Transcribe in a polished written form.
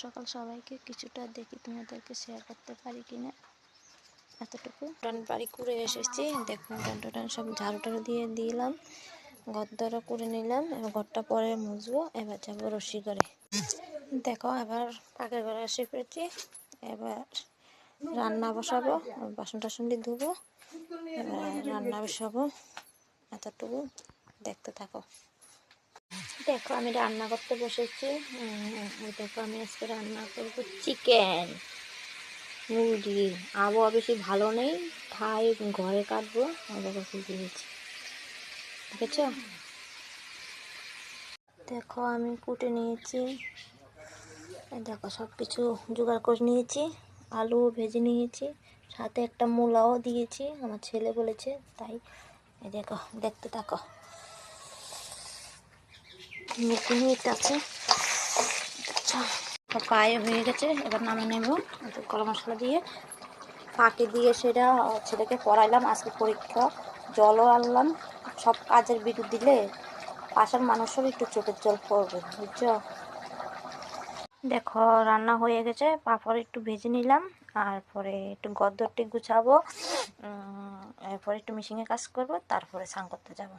সকাল সবাইকে কিছুটা দেখি তোমাদেরকে শেয়ার করতে পারি কিনা। এতটুকু টান বাড়ি করে এসেছি, দেখুন টান সব ঝাড়ু টাড়ু দিয়ে দিলাম, ঘরদরও করে নিলাম। এবার ঘরটা পরে মুছবো, এবার যাবো রসি করে। দেখো এবার পাকের ঘরে এসে পড়েছি, এবার রান্না বসাবো, বাসন টাসন দিয়ে ধুবো, এবার রান্না বসাবো। এতটুকু দেখতে থাকো। দেখো আমি রান্না করতে বসেছি। দেখো আমি আজকে রান্না করবো চিকেন মুরগি। আবহাওয়া বেশি ভালো নেই, তাই ঘরে কাটবো। দেখো কি দিয়েছি, দেখেছ? দেখো আমি কুটে নিয়েছি, দেখো সব কিছু জোগাড় করে নিয়েছি, আলু ভেজে নিয়েছি, সাথে একটা মূলাও দিয়েছি, আমার ছেলে বলেছে তাই। দেখো দেখতে থাকো। মিট আছে, প্রায় হয়ে গেছে, এবার নামে নেব গরম মশলা দিয়ে। ফাঁকি দিয়ে সেটা ছেলেকে পড়াইলাম, আজকে পরীক্ষা, জলও আনলাম। সব কাজের বিরুদ্ধে দিলে পাশের মানুষের একটু চোখের জল পড়বে, বুঝছো? দেখো রান্না হয়ে গেছে, পাঁপড় একটু ভেজে নিলাম, আর পরে একটু গদ্দরটি গুছাবো, এরপরে একটু মেশিনে কাজ করবো, তারপরে স্নান করতে যাবো।